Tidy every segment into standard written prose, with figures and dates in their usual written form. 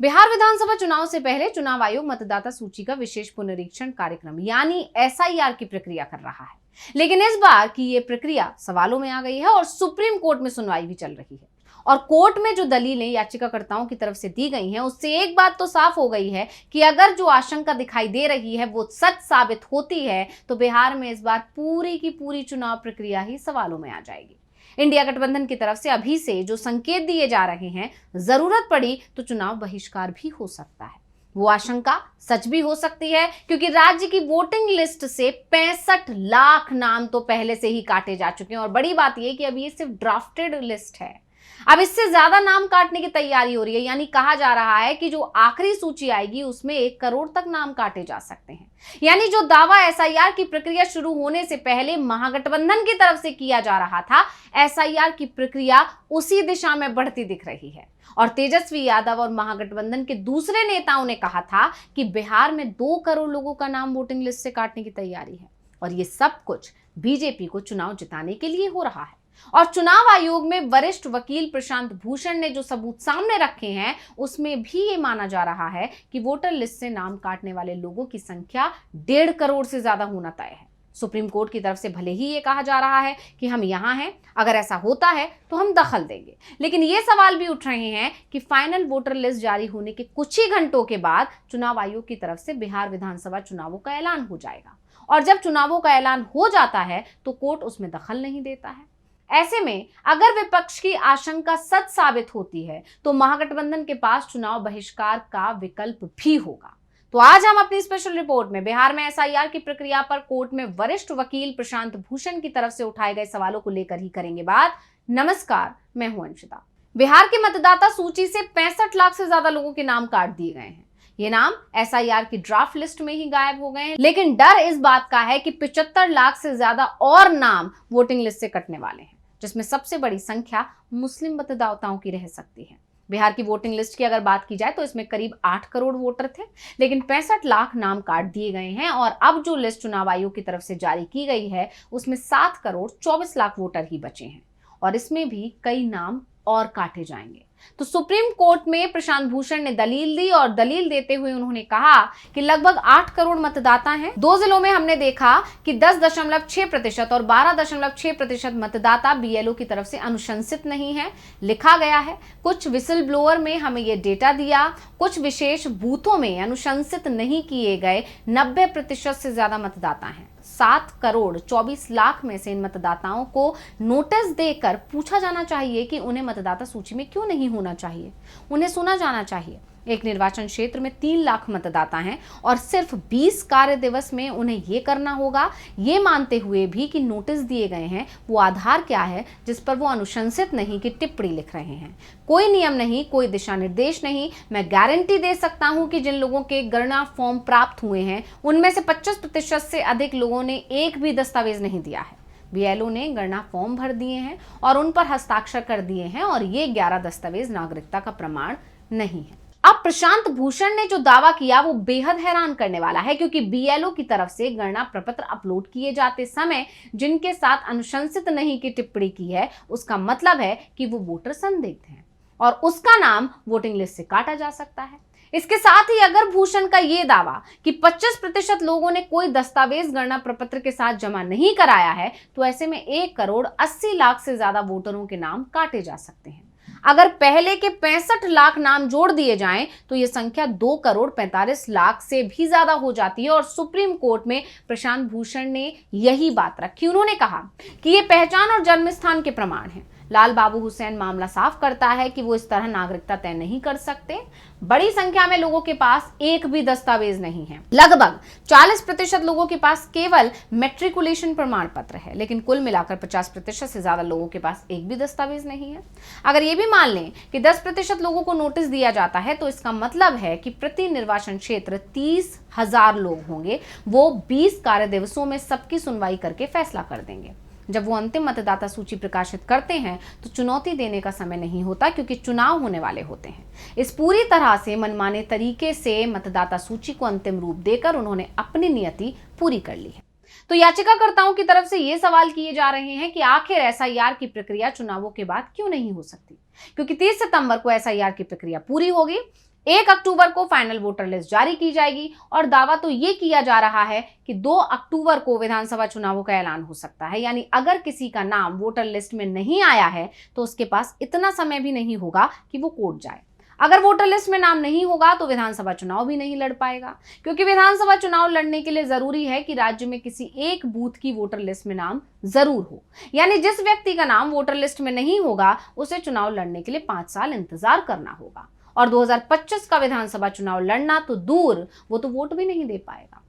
बिहार विधानसभा चुनाव से पहले चुनाव आयोग मतदाता सूची का विशेष पुनरीक्षण कार्यक्रम यानी एसआईआर की प्रक्रिया कर रहा है। लेकिन इस बार की ये प्रक्रिया सवालों में आ गई है और सुप्रीम कोर्ट में सुनवाई भी चल रही है। और कोर्ट में जो दलीलें याचिकाकर्ताओं की तरफ से दी गई हैं, उससे एक बात तो साफ हो गई है कि अगर जो आशंका दिखाई दे रही है वो सच साबित होती है तो बिहार में इस बार पूरी की पूरी चुनाव प्रक्रिया ही सवालों में आ जाएगी। इंडिया गठबंधन की तरफ से अभी से जो संकेत दिए जा रहे हैं, जरूरत पड़ी तो चुनाव बहिष्कार भी हो सकता है। वो आशंका सच भी हो सकती है क्योंकि राज्य की वोटिंग लिस्ट से 65 लाख नाम तो पहले से ही काटे जा चुके हैं। और बड़ी बात यह कि अभी ये सिर्फ ड्राफ्टेड लिस्ट है, अब इससे ज्यादा नाम काटने की तैयारी हो रही है। यानी कहा जा रहा है कि जो आखिरी सूची आएगी उसमें 1 करोड़ तक नाम काटे जा सकते हैं। यानी जो दावा एसआईआर की प्रक्रिया शुरू होने से पहले महागठबंधन की तरफ से किया जा रहा था, एसआईआर की प्रक्रिया उसी दिशा में बढ़ती दिख रही है। और तेजस्वी यादव और महागठबंधन के दूसरे नेताओं ने कहा था कि बिहार में 2 करोड़ लोगों का नाम वोटिंग लिस्ट से काटने की तैयारी है। और ये सब कुछ बीजेपी को चुनाव जिताने के लिए हो रहा है। और चुनाव आयोग में वरिष्ठ वकील प्रशांत भूषण ने जो सबूत सामने रखे हैं, उसमें भी ये माना जा रहा है कि वोटर लिस्ट से नाम काटने वाले लोगों की संख्या 1.5 करोड़ से ज्यादा होना तय है। सुप्रीम कोर्ट की तरफ से भले ही ये कहा जा रहा है कि हम यहां हैं, अगर ऐसा होता है तो हम दखल देंगे, लेकिन ये सवाल भी उठ रहे हैं कि फाइनल वोटर लिस्ट जारी होने के कुछ ही घंटों के बाद चुनाव आयोग की तरफ से बिहार विधानसभा चुनावों का ऐलान हो जाएगा। और जब चुनावों का ऐलान हो जाता है तो कोर्ट उसमें दखल नहीं देता है। ऐसे में अगर विपक्ष की आशंका सच साबित होती है तो महागठबंधन के पास चुनाव बहिष्कार का विकल्प भी होगा। तो आज हम अपनी स्पेशल रिपोर्ट में बिहार में एसआईआर की प्रक्रिया पर कोर्ट में वरिष्ठ वकील प्रशांत भूषण की तरफ से उठाए गए सवालों को लेकर ही करेंगे बात। नमस्कार, मैं हूं अंशिता। बिहार की मतदाता सूची से 65 लाख से ज्यादा लोगों के नाम काट दिए गए हैं। ये नाम एसआईआर की ड्राफ्ट लिस्ट में ही गायब हो गए हैं, लेकिन डर इस बात का है कि 75 लाख से ज्यादा और नाम वोटिंग लिस्ट से कटने वाले हैं, जिसमें सबसे बड़ी संख्या मुस्लिम मतदाताओं की रह सकती है। बिहार की वोटिंग लिस्ट की अगर बात की जाए तो इसमें करीब 8 करोड़ वोटर थे, लेकिन 65 लाख नाम काट दिए गए हैं। और अब जो लिस्ट चुनाव आयोग की तरफ से जारी की गई है उसमें 7 करोड़ 24 लाख वोटर ही बचे हैं और इसमें भी कई नाम और काटे जाएंगे। तो सुप्रीम कोर्ट में प्रशांत भूषण ने दलील दी और दलील देते हुए उन्होंने कहा कि लगभग 8 करोड़ मतदाता हैं। 2 जिलों में हमने देखा कि 10.6% और 12.6% मतदाता बीएलओ की तरफ से अनुशंसित नहीं है, लिखा गया है। कुछ विसल ब्लोअर में हमें यह डेटा दिया, कुछ विशेष बूथों में अनुशंसित नहीं किए गए 90% से ज्यादा मतदाता हैं। 7 करोड़ 24 लाख में से इन मतदाताओं को नोटिस देकर पूछा जाना चाहिए कि उन्हें मतदाता सूची में क्यों नहीं होना चाहिए। उन्हें सुना जाना चाहिए। एक निर्वाचन क्षेत्र में 3 लाख मतदाता हैं और सिर्फ 20 कार्य दिवस में उन्हें ये करना होगा, ये मानते हुए भी कि नोटिस दिए गए हैं। वो आधार क्या है जिस पर वो अनुशंसित नहीं की टिप्पणी लिख रहे हैं? कोई नियम नहीं, कोई दिशा निर्देश नहीं। मैं गारंटी दे सकता हूं कि जिन लोगों के गणना फॉर्म प्राप्त हुए हैं उनमें से 25% से अधिक लोगों ने एक भी दस्तावेज नहीं दिया है। बीएलओ ने गणना फॉर्म भर दिए हैं और उन पर हस्ताक्षर कर दिए हैं और ये 11 दस्तावेज नागरिकता का प्रमाण नहीं है। अब प्रशांत भूषण ने जो दावा किया वो बेहद हैरान करने वाला है, क्योंकि बीएलओ की तरफ से गणना प्रपत्र अपलोड किए जाते समय जिनके साथ अनुशंसित नहीं की टिप्पणी की है, उसका मतलब है कि वो वोटर संदिग्ध हैं और उसका नाम वोटिंग लिस्ट से काटा जा सकता है। इसके साथ ही अगर भूषण का ये दावा कि 25% लोगों ने कोई दस्तावेज गणना प्रपत्र के साथ जमा नहीं कराया है, तो ऐसे में 1 करोड़ 80 लाख से ज्यादा वोटरों के नाम काटे जा सकते हैं। अगर पहले के 65 लाख नाम जोड़ दिए जाएं तो यह संख्या 2 करोड़ 45 लाख से भी ज्यादा हो जाती है। और सुप्रीम कोर्ट में प्रशांत भूषण ने यही बात रखी। उन्होंने कहा कि ये पहचान और जन्म स्थान के प्रमाण हैं। लाल बाबू हुसैन मामला साफ करता है कि वो इस तरह नागरिकता तय नहीं कर सकते। बड़ी संख्या में लोगों के पास एक भी दस्तावेज नहीं है। लगभग 40% लोगों के पास केवल मैट्रिकुलेशन प्रमाण पत्र है, लेकिन कुल मिलाकर 50% से ज्यादा लोगों के पास एक भी दस्तावेज नहीं है। अगर ये भी मान लें कि 10% लोगों को नोटिस दिया जाता है तो इसका मतलब है कि प्रति निर्वाचन क्षेत्र 30,000 लोग होंगे। वो 20 कार्य दिवसों में सबकी सुनवाई करके फैसला कर देंगे। जब वो अंतिम मतदाता सूची प्रकाशित करते हैं तो चुनौती देने का समय नहीं होता, क्योंकि चुनाव होने वाले होते हैं। इस पूरी तरह से मनमाने तरीके से मतदाता सूची को अंतिम रूप देकर उन्होंने अपनी नियति पूरी कर ली है। तो याचिकाकर्ताओं की तरफ से ये सवाल किए जा रहे हैं कि आखिर एसआईआर की प्रक्रिया चुनावों के बाद क्यों नहीं हो सकती, क्योंकि 30 सितंबर को एसआईआर की प्रक्रिया पूरी होगी। 1 अक्टूबर को फाइनल वोटर लिस्ट जारी की जाएगी और दावा तो ये किया जा रहा है कि 2 अक्टूबर को विधानसभा चुनावों का ऐलान हो सकता है। यानी अगर किसी का नाम वोटर लिस्ट में नहीं आया है तो उसके पास इतना समय भी नहीं होगा कि वो कोर्ट जाए। अगर वोटर लिस्ट में नाम नहीं होगा तो विधानसभा चुनाव भी नहीं लड़ पाएगा, क्योंकि विधानसभा चुनाव लड़ने के लिए जरूरी है कि राज्य में किसी एक बूथ की वोटर लिस्ट में नाम जरूर हो। यानी जिस व्यक्ति का नाम वोटर लिस्ट में नहीं होगा उसे चुनाव लड़ने के लिए 5 साल इंतजार करना होगा और 2025 का विधानसभा चुनाव लड़ना तो दूर, वो तो वोट भी नहीं दे पाएगा।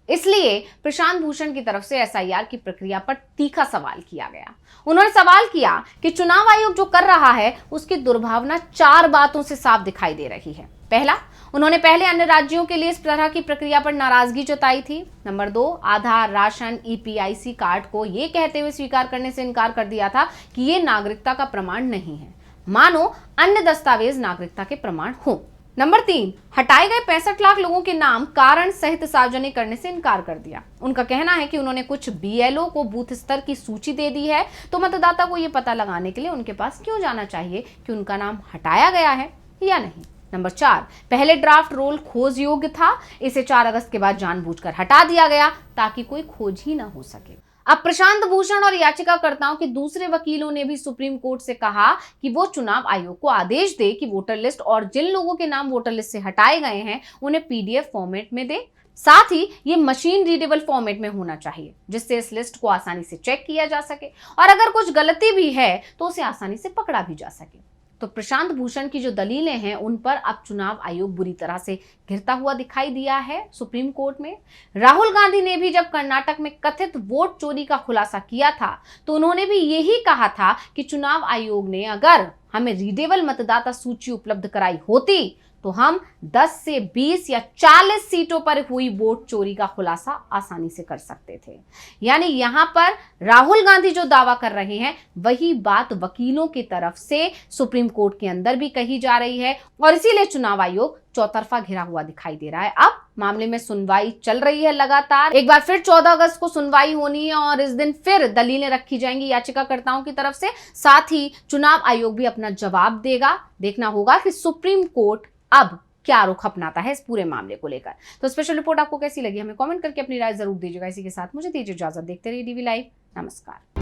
इसलिए प्रशांत भूषण की तरफ से एसआईआर की प्रक्रिया पर तीखा सवाल किया गया। उन्होंने सवाल किया कि चुनाव आयोग जो कर रहा है उसकी दुर्भावना 4 बातों से साफ दिखाई दे रही है। पहला, उन्होंने पहले अन्य राज्यों के लिए इस तरह की प्रक्रिया पर नाराजगी जताई थी। नंबर 2, आधार, राशन, ईपीआईसी कार्ड को ये कहते हुए स्वीकार करने से इनकार कर दिया था कि ये नागरिकता का प्रमाण नहीं है, मानो अन्य दस्तावेज नागरिकता के प्रमाण हो। नंबर 3, हटाए गए 65 लाख लोगों के नाम कारण सहित सार्वजनिक करने से इनकार कर दिया। उनका कहना है कि उन्होंने कुछ बीएलओ को बूथ स्तर की सूची दे दी है, तो मतदाता को यह पता लगाने के लिए उनके पास क्यों जाना चाहिए कि उनका नाम हटाया गया है या नहीं। नंबर 4, पहले ड्राफ्ट रोल खोज योग्य था, इसे 4 अगस्त के बाद जानबूझकर हटा दिया गया ताकि कोई खोज ही ना हो सके। अब प्रशांत भूषण और याचिकाकर्ताओं के दूसरे वकीलों ने भी सुप्रीम कोर्ट से कहा कि वो चुनाव आयोग को आदेश दे कि वोटर लिस्ट और जिन लोगों के नाम वोटर लिस्ट से हटाए गए हैं उन्हें पीडीएफ फॉर्मेट में दे। साथ ही ये मशीन रीडेबल फॉर्मेट में होना चाहिए, जिससे इस लिस्ट को आसानी से चेक किया जा सके और अगर कुछ गलती भी है तो उसे आसानी से पकड़ा भी जा सके। तो प्रशांत भूषण की जो दलीलें हैं उन पर अब चुनाव आयोग बुरी तरह से घिरता हुआ दिखाई दिया है सुप्रीम कोर्ट में। राहुल गांधी ने भी जब कर्नाटक में कथित वोट चोरी का खुलासा किया था तो उन्होंने भी यही कहा था कि चुनाव आयोग ने अगर हमें रीडेबल मतदाता सूची उपलब्ध कराई होती तो हम 10 से 20 या 40 सीटों पर हुई वोट चोरी का खुलासा आसानी से कर सकते थे। यानी यहां पर राहुल गांधी जो दावा कर रहे हैं वही बात वकीलों की तरफ से सुप्रीम कोर्ट के अंदर भी कही जा रही है और इसीलिए चुनाव आयोग चौतरफा घिरा हुआ दिखाई दे रहा है। अब मामले में सुनवाई चल रही है लगातार। एक बार फिर 14 अगस्त को सुनवाई होनी है और इस दिन फिर दलीलें रखी जाएंगी याचिकाकर्ताओं की तरफ से। साथ ही चुनाव आयोग भी अपना जवाब देगा। देखना होगा कि सुप्रीम कोर्ट अब क्या रुख अपनाता है इस पूरे मामले को लेकर। तो स्पेशल रिपोर्ट आपको कैसी लगी हमें कमेंट करके अपनी राय जरूर दीजिएगा। इसी के साथ मुझे दीजिए इजाजत। देखते रहिए डीवी लाइव। नमस्कार।